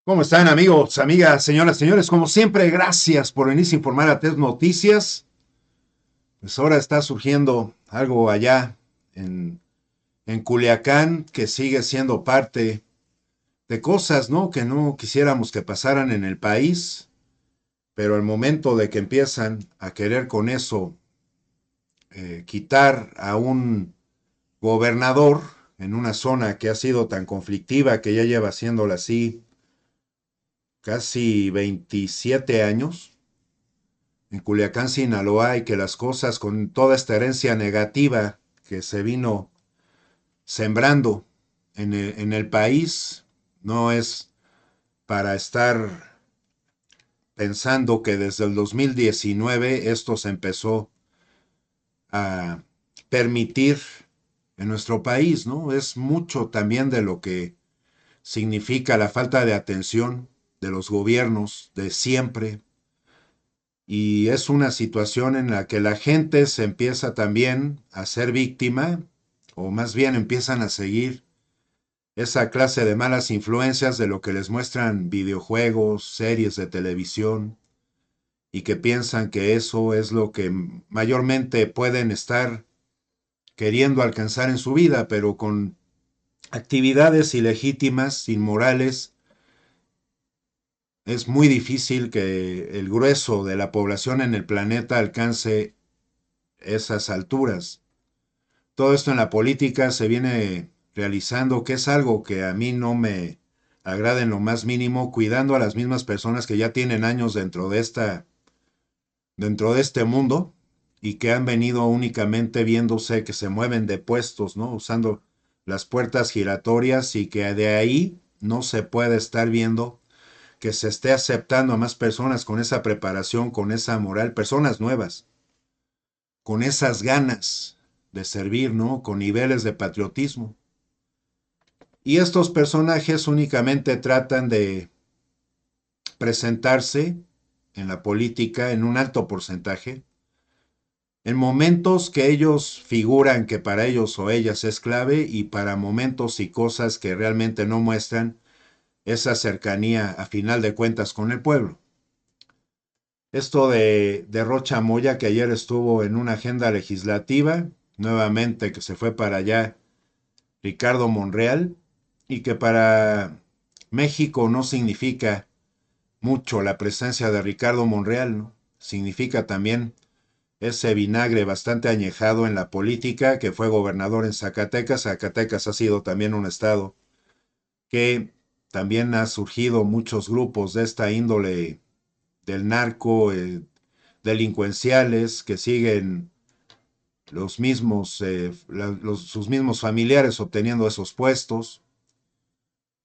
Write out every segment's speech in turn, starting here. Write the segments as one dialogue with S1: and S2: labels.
S1: ¿Cómo están amigos, amigas, señoras, señores? Como siempre, gracias por venirse a informar a TES Noticias. Pues ahora está surgiendo algo allá en, en Culiacán que sigue siendo parte de cosas, ¿no? Que no quisiéramos que pasaran en el país, pero al momento de que empiezan a querer con eso quitar a un gobernador en una zona que ha sido tan conflictiva, que ya lleva haciéndola así casi 27 años, en Culiacán, Sinaloa, y que las cosas con toda esta herencia negativa que se vino sembrando en el país, no es para estar pensando que desde el 2019 esto se empezó a permitir en nuestro país, ¿no? Es mucho también de lo que significa la falta de atención de los gobiernos de siempre, y es una situación en la que la gente se empieza también a ser víctima, o más bien empiezan a seguir esa clase de malas influencias de lo que les muestran videojuegos, series de televisión, y que piensan que eso es lo que mayormente pueden estar queriendo alcanzar en su vida, pero con actividades ilegítimas, inmorales. Es muy difícil que el grueso de la población en el planeta alcance esas alturas. Todo esto en la política se viene realizando, que es algo que a mí no me agrada en lo más mínimo, cuidando a las mismas personas que ya tienen años dentro de este mundo, y que han venido únicamente viéndose que se mueven de puestos, ¿no? Usando las puertas giratorias, y que de ahí no se puede estar viendo que se esté aceptando a más personas con esa preparación, con esa moral, personas nuevas, con esas ganas de servir, ¿no? Con niveles de patriotismo. Y estos personajes únicamente tratan de presentarse en la política en un alto porcentaje, en momentos que ellos figuran que para ellos o ellas es clave, y para momentos y cosas que realmente no muestran esa cercanía a final de cuentas con el pueblo. Esto de Rocha Moya, que ayer estuvo en una agenda legislativa, nuevamente que se fue para allá Ricardo Monreal, y que para México no significa mucho la presencia de Ricardo Monreal, ¿no? Significa también ese vinagre bastante añejado en la política, que fue gobernador en Zacatecas. Zacatecas ha sido también un estado que también ha surgido muchos grupos de esta índole del narco, delincuenciales, que siguen los mismos, sus mismos familiares obteniendo esos puestos,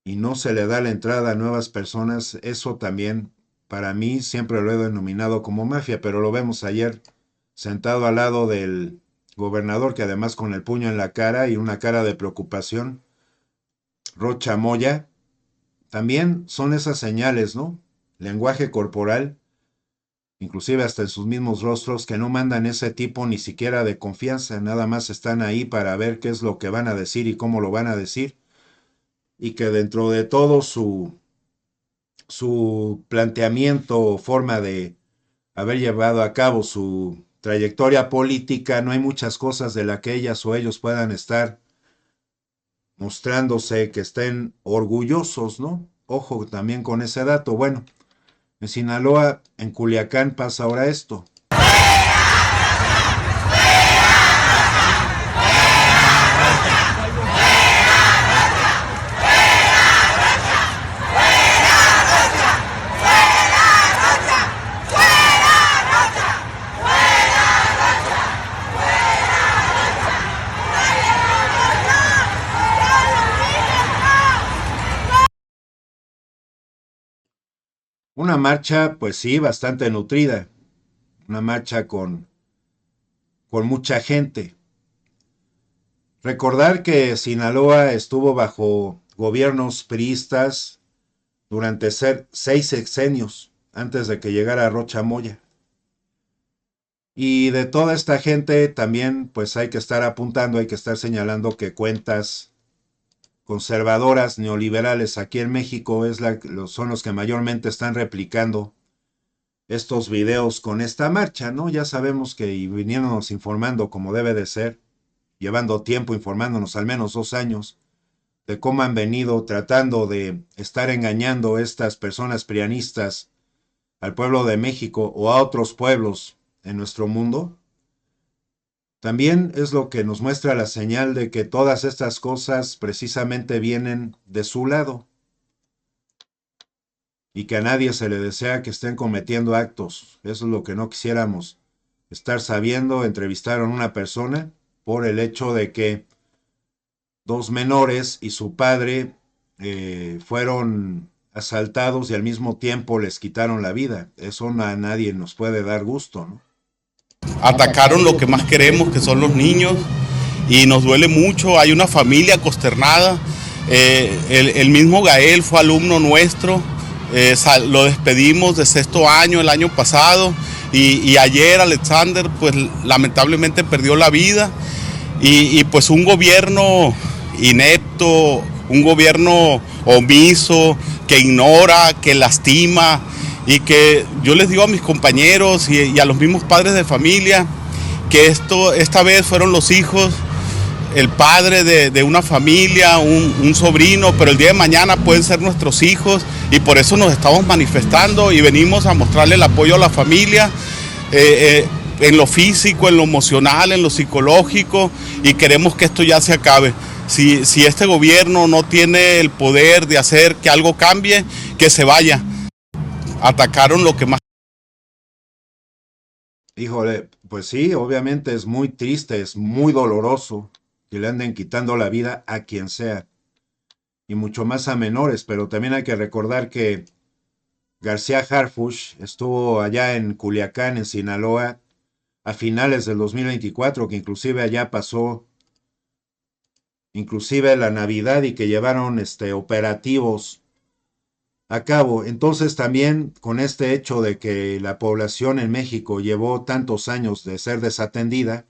S1: y no se le da la entrada a nuevas personas. Eso también, para mí, siempre lo he denominado como mafia, pero lo vemos ayer sentado al lado del gobernador, que además con el puño en la cara y una cara de preocupación, Rocha Moya. También son esas señales, ¿no? Lenguaje corporal, inclusive hasta en sus mismos rostros, que no mandan ese tipo ni siquiera de confianza, nada más están ahí para ver qué es lo que van a decir y cómo lo van a decir, y que dentro de todo su planteamiento o forma de haber llevado a cabo su trayectoria política, no hay muchas cosas de las que ellas o ellos puedan estar mostrándose que estén orgullosos, ¿no? Ojo también con ese dato. Bueno, en Sinaloa, en Culiacán, pasa ahora esto. Una marcha, pues sí, bastante nutrida, una marcha con mucha gente. Recordar que Sinaloa estuvo bajo gobiernos priistas durante 6 sexenios antes de que llegara Rocha Moya. Y de toda esta gente también pues hay que estar apuntando, hay que estar señalando que cuentas conservadoras neoliberales aquí en México son los que mayormente están replicando estos videos con esta marcha, ¿no? Ya sabemos que y viniéndonos informando como debe de ser, llevando tiempo informándonos al menos 2 años de cómo han venido tratando de estar engañando estas personas prianistas al pueblo de México o a otros pueblos en nuestro mundo, también es lo que nos muestra la señal de que todas estas cosas precisamente vienen de su lado y que a nadie se le desea que estén cometiendo actos. Eso es lo que no quisiéramos estar sabiendo. Entrevistaron a una persona por el hecho de que 2 menores y su padre fueron asaltados y al mismo tiempo les quitaron la vida. Eso a nadie nos puede dar gusto, ¿no?
S2: Atacaron lo que más queremos, que son los niños, y nos duele mucho. Hay una familia consternada. El mismo Gael fue alumno nuestro, lo despedimos de 6º año el año pasado, y ayer Alexander pues lamentablemente perdió la vida, y pues un gobierno inepto, un gobierno omiso, que ignora, que lastima, y que yo les digo a mis compañeros y a los mismos padres de familia que esta vez fueron los hijos, el padre de una familia, un sobrino, pero el día de mañana pueden ser nuestros hijos, y por eso nos estamos manifestando y venimos a mostrarle el apoyo a la familia, en lo físico, en lo emocional, en lo psicológico, y queremos que esto ya se acabe. Si este gobierno no tiene el poder de hacer que algo cambie, que se vaya. Atacaron lo que más.
S1: Híjole, pues sí, obviamente es muy triste, es muy doloroso que le anden quitando la vida a quien sea, y mucho más a menores, pero también hay que recordar que García Harfuch estuvo allá en Culiacán, en Sinaloa, a finales del 2024, que inclusive allá pasó inclusive la Navidad y que llevaron operativos a cabo. Entonces también con este hecho de que la población en México llevó tantos años de ser desatendida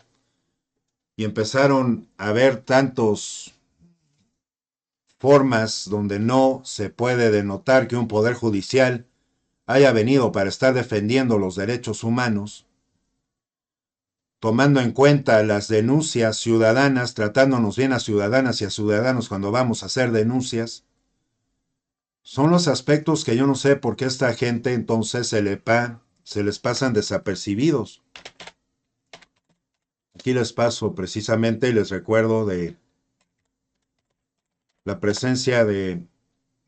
S1: y empezaron a haber tantas formas donde no se puede denotar que un poder judicial haya venido para estar defendiendo los derechos humanos, tomando en cuenta las denuncias ciudadanas, tratándonos bien a ciudadanas y a ciudadanos cuando vamos a hacer denuncias. Son los aspectos que yo no sé por qué esta gente entonces se les pasan desapercibidos. Aquí les paso precisamente y les recuerdo de la presencia de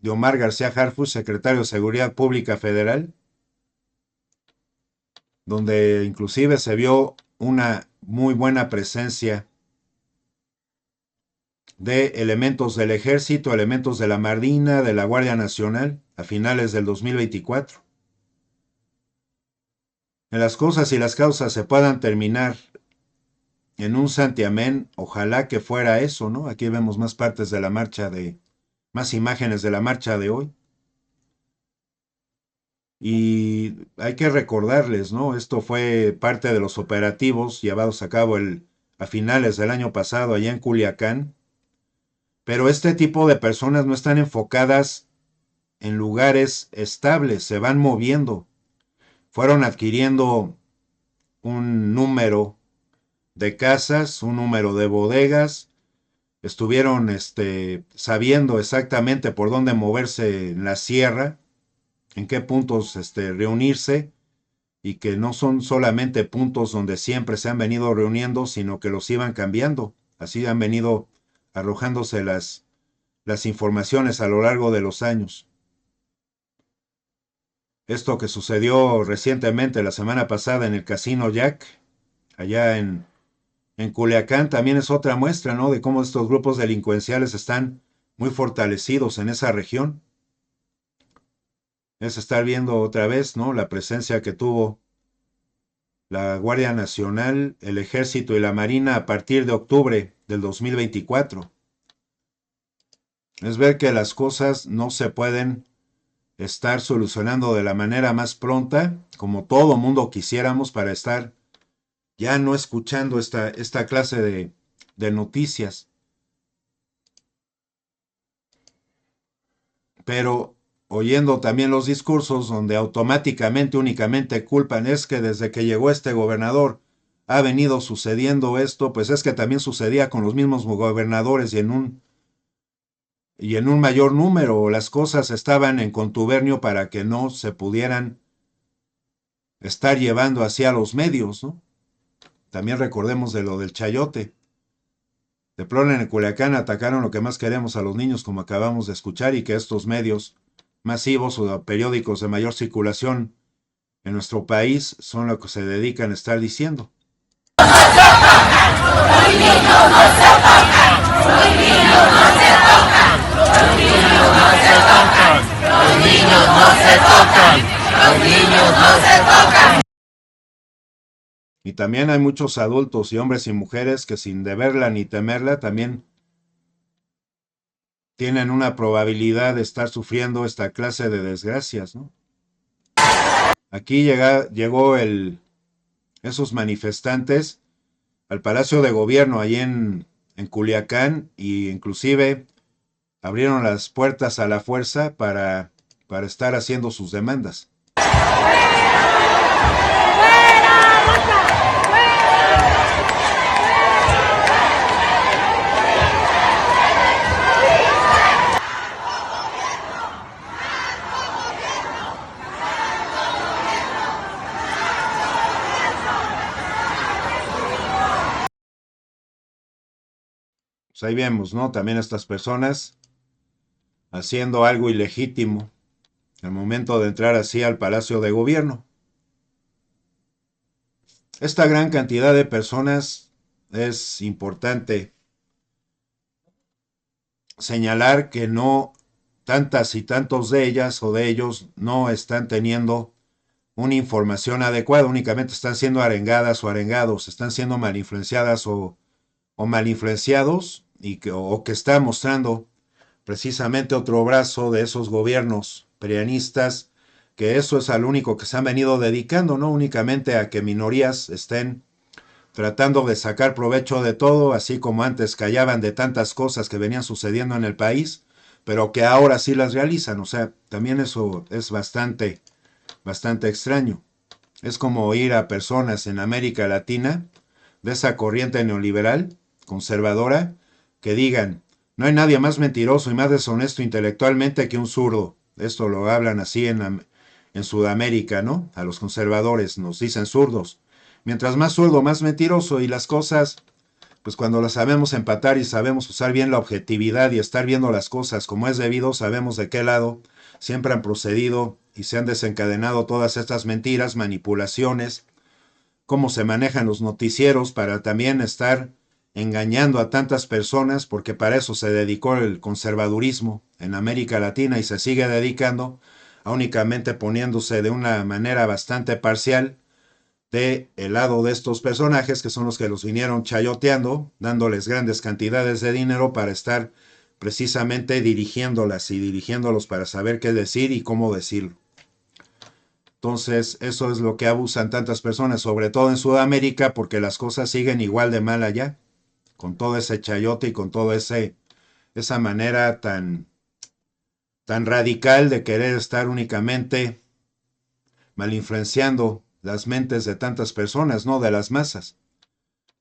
S1: Omar García Harfuch, secretario de Seguridad Pública Federal, donde inclusive se vio una muy buena presencia de elementos del Ejército, elementos de la Marina, de la Guardia Nacional, a finales del 2024. En las cosas y las causas se puedan terminar en un santiamén, ojalá que fuera eso, ¿no? Aquí vemos más partes de la marcha más imágenes de la marcha de hoy. Y hay que recordarles, ¿no? Esto fue parte de los operativos llevados a cabo a finales del año pasado allá en Culiacán. Pero este tipo de personas no están enfocadas en lugares estables, se van moviendo. Fueron adquiriendo un número de casas, un número de bodegas, estuvieron sabiendo exactamente por dónde moverse en la sierra, en qué puntos reunirse, y que no son solamente puntos donde siempre se han venido reuniendo, sino que los iban cambiando. Así han venido arrojándose las informaciones a lo largo de los años. Esto que sucedió recientemente la semana pasada en el Casino Jack, allá en Culiacán, también es otra muestra, ¿no? De cómo estos grupos delincuenciales están muy fortalecidos en esa región. Es estar viendo otra vez, ¿no? La presencia que tuvo la Guardia Nacional, el Ejército y la Marina a partir de octubre del 2024. Es ver que las cosas no se pueden estar solucionando de la manera más pronta, como todo mundo quisiéramos, para estar ya no escuchando esta clase de noticias. pero oyendo también los discursos donde automáticamente, únicamente culpan, es que desde que llegó este gobernador ha venido sucediendo esto, pues es que también sucedía con los mismos gobernadores y en un mayor número. Las cosas estaban en contubernio para que no se pudieran estar llevando hacia los medios, ¿no? También recordemos de lo del chayote. De pronto en Culiacán atacaron lo que más queremos a los niños, como acabamos de escuchar, y que estos medios masivos o periódicos de mayor circulación en nuestro país son lo que se dedican a estar diciendo. Y también hay muchos adultos y hombres y mujeres que sin deberla ni temerla también tienen una probabilidad de estar sufriendo esta clase de desgracias, ¿no? Aquí llegó esos manifestantes al Palacio de Gobierno allí en Culiacán, y inclusive abrieron las puertas a la fuerza para estar haciendo sus demandas. Pues ahí vemos, ¿no? También estas personas haciendo algo ilegítimo al momento de entrar así al Palacio de Gobierno. Esta gran cantidad de personas, es importante señalar que no, tantas y tantos de ellas o de ellos no están teniendo una información adecuada, únicamente están siendo arengadas o arengados, están siendo mal influenciadas o mal influenciados, o que están mostrando precisamente otro brazo de esos gobiernos prianistas, que eso es al único que se han venido dedicando, no únicamente a que minorías estén tratando de sacar provecho de todo, así como antes callaban de tantas cosas que venían sucediendo en el país, pero que ahora sí las realizan. O sea, también eso es bastante extraño. Es como oír a personas en América Latina de esa corriente neoliberal, conservadora, que digan, no hay nadie más mentiroso y más deshonesto intelectualmente que un zurdo. Esto lo hablan así en Sudamérica, ¿no? A los conservadores nos dicen zurdos. Mientras más zurdo, más mentiroso, y las cosas, pues cuando las sabemos empatar y sabemos usar bien la objetividad y estar viendo las cosas como es debido, sabemos de qué lado siempre han procedido y se han desencadenado todas estas mentiras, manipulaciones, cómo se manejan los noticieros para también estar engañando a tantas personas, porque para eso se dedicó el conservadurismo en América Latina y se sigue dedicando a únicamente poniéndose de una manera bastante parcial de el lado de estos personajes, que son los que los vinieron chayoteando, dándoles grandes cantidades de dinero para estar precisamente dirigiéndolas y dirigiéndolos para saber qué decir y cómo decirlo. Entonces, eso es lo que abusan tantas personas, sobre todo en Sudamérica, porque las cosas siguen igual de mal allá, con todo ese chayote y con todo esa manera tan radical de querer estar únicamente mal influenciando las mentes de tantas personas, ¿no? De las masas.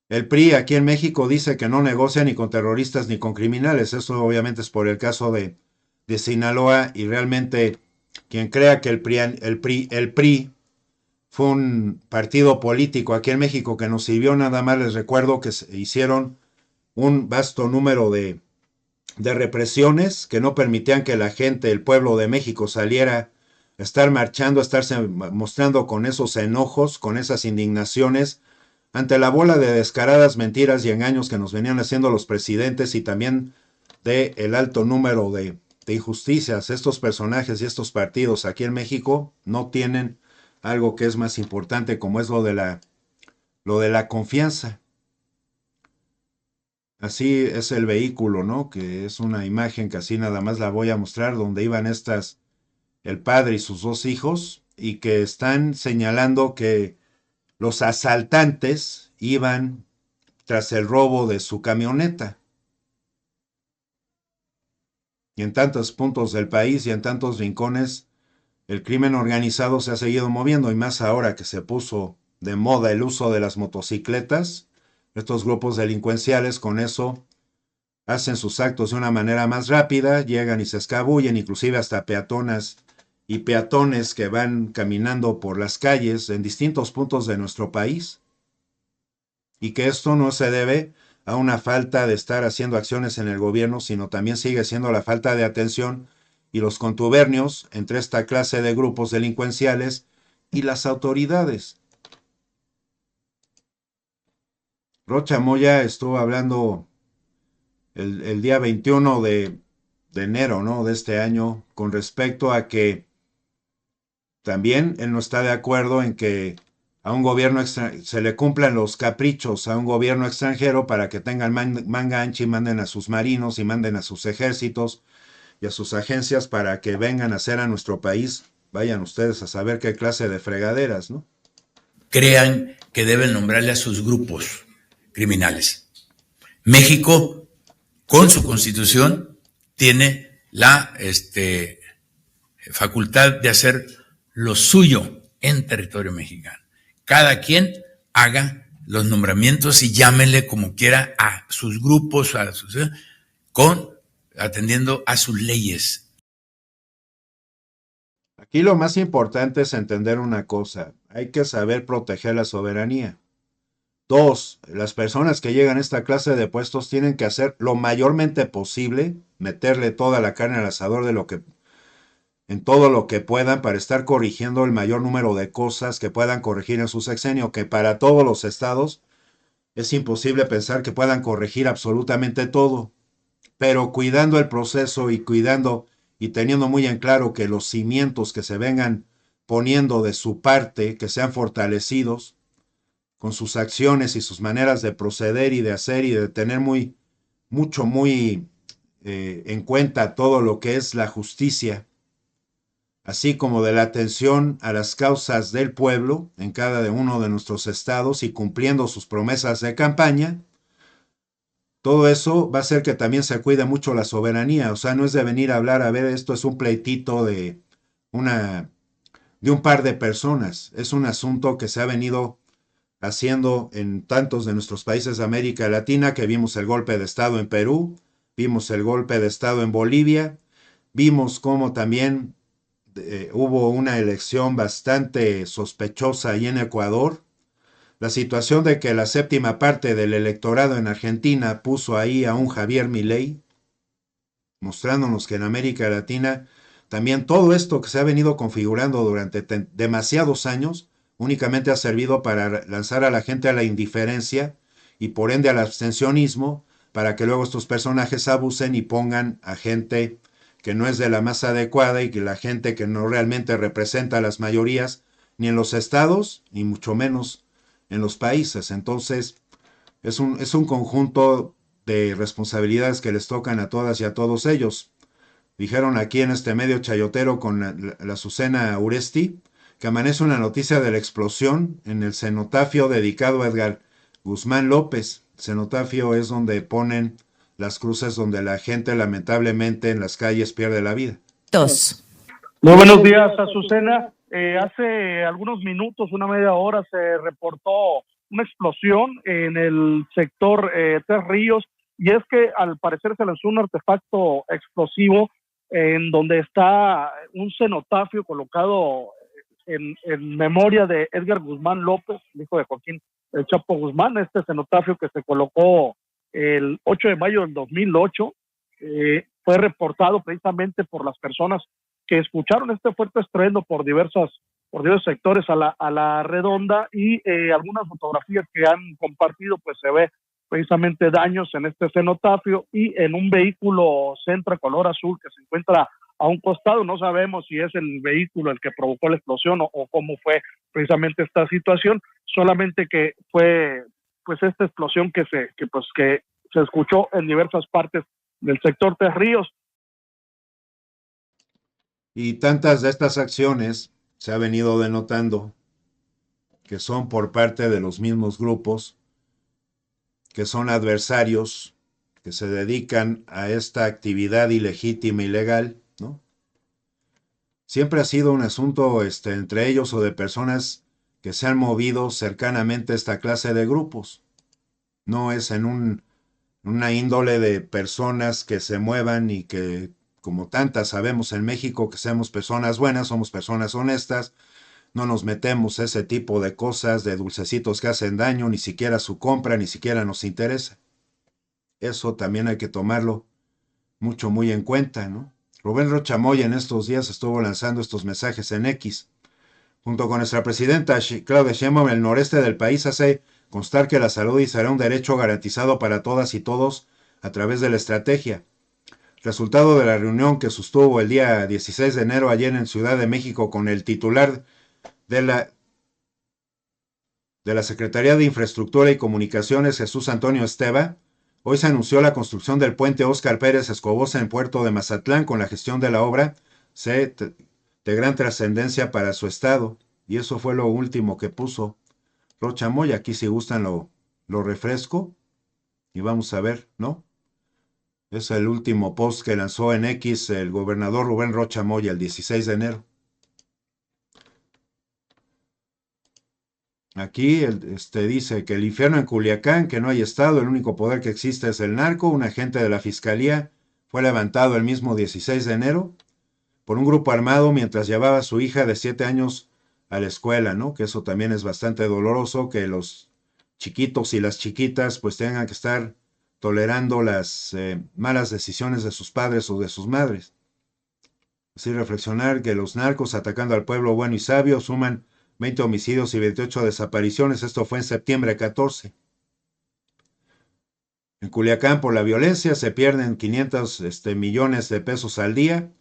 S1: El PRI aquí en México dice que no negocia ni con terroristas ni con criminales. Eso obviamente es por el caso de Sinaloa, y realmente quien crea que el PRI fue un partido político aquí en México que nos sirvió, nada más les recuerdo que se hicieron un vasto número de represiones que no permitían que la gente, el pueblo de México, saliera a estar marchando, a estarse mostrando con esos enojos, con esas indignaciones, ante la bola de descaradas mentiras y engaños que nos venían haciendo los presidentes, y también de el alto número de injusticias. Estos personajes y estos partidos aquí en México no tienen algo que es más importante, como es lo de la confianza. Así es el vehículo, ¿no? Que es una imagen que así nada más la voy a mostrar, donde iban el padre y sus dos hijos, y que están señalando que los asaltantes iban tras el robo de su camioneta. y en tantos puntos del país y en tantos rincones, el crimen organizado se ha seguido moviendo, y más ahora que se puso de moda el uso de las motocicletas. Estos grupos delincuenciales con eso hacen sus actos de una manera más rápida, llegan y se escabullen, inclusive hasta peatonas y peatones que van caminando por las calles en distintos puntos de nuestro país, y que esto no se debe a una falta de estar haciendo acciones en el gobierno, sino también sigue siendo la falta de atención y los contubernios entre esta clase de grupos delincuenciales y las autoridades. Rocha Moya estuvo hablando el día 21 de enero, ¿no?, de este año, con respecto a que también él no está de acuerdo en que a un gobierno se le cumplan los caprichos a un gobierno extranjero para que tengan manga ancha y manden a sus marinos y manden a sus ejércitos y a sus agencias para que vengan a hacer a nuestro país. Vayan ustedes a saber qué clase de fregaderas, ¿no?
S3: Crean que deben nombrarle a sus grupos criminales. México, con su constitución, tiene la facultad de hacer lo suyo en territorio mexicano. Cada quien haga los nombramientos y llámele como quiera a sus grupos, atendiendo a sus leyes.
S1: Aquí lo más importante es entender una cosa: hay que saber proteger la soberanía. Dos, las personas que llegan a esta clase de puestos tienen que hacer lo mayormente posible, meterle toda la carne al asador en todo lo que puedan para estar corrigiendo el mayor número de cosas que puedan corregir en su sexenio, que para todos los estados es imposible pensar que puedan corregir absolutamente todo, pero cuidando el proceso y cuidando y teniendo muy en claro que los cimientos que se vengan poniendo de su parte, que sean fortalecidos con sus acciones y sus maneras de proceder y de hacer, y de tener muy en cuenta todo lo que es la justicia, así como de la atención a las causas del pueblo en cada uno de nuestros estados y cumpliendo sus promesas de campaña. Todo eso va a hacer que también se cuide mucho la soberanía. O sea, no es de venir a hablar, a ver, esto es un pleitito de un par de personas. Es un asunto que se ha venido haciendo en tantos de nuestros países de América Latina, que vimos el golpe de Estado en Perú, vimos el golpe de Estado en Bolivia, vimos cómo también hubo una elección bastante sospechosa ahí en Ecuador. La situación de que la séptima parte del electorado en Argentina puso ahí a un Javier Milei, mostrándonos que en América Latina también todo esto que se ha venido configurando durante demasiados años únicamente ha servido para lanzar a la gente a la indiferencia y por ende al abstencionismo, para que luego estos personajes abusen y pongan a gente que no es de la más adecuada, y que la gente que no realmente representa a las mayorías, ni en los estados, ni mucho menos en los países. Entonces, es un conjunto de responsabilidades que les tocan a todas y a todos ellos. Dijeron aquí en este medio chayotero con la Azucena Uresti que amanece una noticia de la explosión en el cenotafio dedicado a Edgar Guzmán López. El cenotafio es donde ponen las cruces donde la gente lamentablemente en las calles pierde la vida.
S4: Dos.
S5: Muy buenos días, Azucena. Hace algunos minutos, una media hora, se reportó una explosión en el sector Tres Ríos, y es que al parecer se lanzó un artefacto explosivo en donde está un cenotafio colocado en memoria de Edgar Guzmán López, hijo de Joaquín El Chapo Guzmán. Este cenotafio, que se colocó el 8 de mayo del 2008, fue reportado precisamente por las personas que escucharon este fuerte estruendo por diversos sectores a la redonda, y algunas fotografías que han compartido, pues se ve precisamente daños en este cenotafio y en un vehículo Sentra color azul que se encuentra a un costado. No sabemos si es el vehículo el que provocó la explosión o cómo fue precisamente esta situación, solamente que fue pues esta explosión que se escuchó en diversas partes del sector Tres Ríos.
S1: Y tantas de estas acciones se ha venido denotando que son por parte de los mismos grupos, que son adversarios que se dedican a esta actividad ilegítima, ilegal, ¿no? Siempre ha sido un asunto entre ellos o de personas que se han movido cercanamente a esta clase de grupos. No es en una índole de personas que se muevan y que, como tantas sabemos en México, que seamos personas buenas, somos personas honestas, no nos metemos ese tipo de cosas, de dulcecitos que hacen daño, ni siquiera su compra, ni siquiera nos interesa. Eso también hay que tomarlo muy en cuenta, ¿no? Rubén Rocha Moya en estos días estuvo lanzando estos mensajes en X. Junto con nuestra presidenta Claudia Sheinbaum, el noreste del país hace constar que la salud será un derecho garantizado para todas y todos a través de la estrategia. Resultado de la reunión que sostuvo el día 16 de enero ayer en Ciudad de México con el titular de la Secretaría de Infraestructura y Comunicaciones, Jesús Antonio Esteva, hoy se anunció la construcción del puente Óscar Pérez Escobosa en Puerto de Mazatlán con la gestión de la obra de gran trascendencia para su estado. Y eso fue lo último que puso Rocha Moya. Aquí si gustan lo refresco y vamos a ver, ¿no? Es el último post que lanzó en X el gobernador Rubén Rocha Moya el 16 de enero. Aquí dice que el infierno en Culiacán, que no hay estado, el único poder que existe es el narco. Un agente de la fiscalía fue levantado el mismo 16 de enero por un grupo armado mientras llevaba a su hija de 7 años a la escuela, ¿no? Que eso también es bastante doloroso, que los chiquitos y las chiquitas pues tengan que estar tolerando las malas decisiones de sus padres o de sus madres. Así reflexionar que los narcos atacando al pueblo bueno y sabio suman 20 homicidios y 28 desapariciones. Esto fue en septiembre 14. En Culiacán, por la violencia, se pierden 500 millones de pesos al día.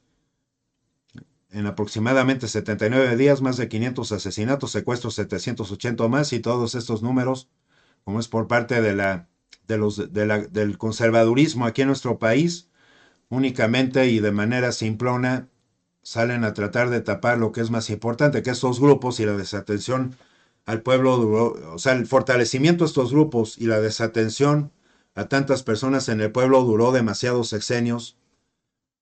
S1: En aproximadamente 79 días, más de 500 asesinatos, secuestros 780 más, y todos estos números, como es por parte del conservadurismo aquí en nuestro país, únicamente y de manera simplona salen a tratar de tapar lo que es más importante, que estos grupos y la desatención al pueblo duró, o sea, el fortalecimiento de estos grupos y la desatención a tantas personas en el pueblo duró demasiados sexenios,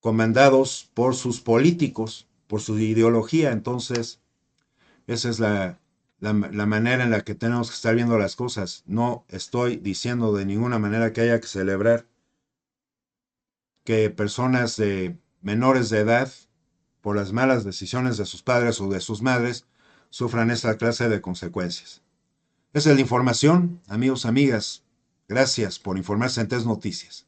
S1: comandados por sus políticos, por su ideología. Entonces, esa es la manera en la que tenemos que estar viendo las cosas. No estoy diciendo de ninguna manera que haya que celebrar que personas de menores de edad, por las malas decisiones de sus padres o de sus madres, sufran esta clase de consecuencias. Esa es la información, amigos, amigas. Gracias por informarse en TES Noticias.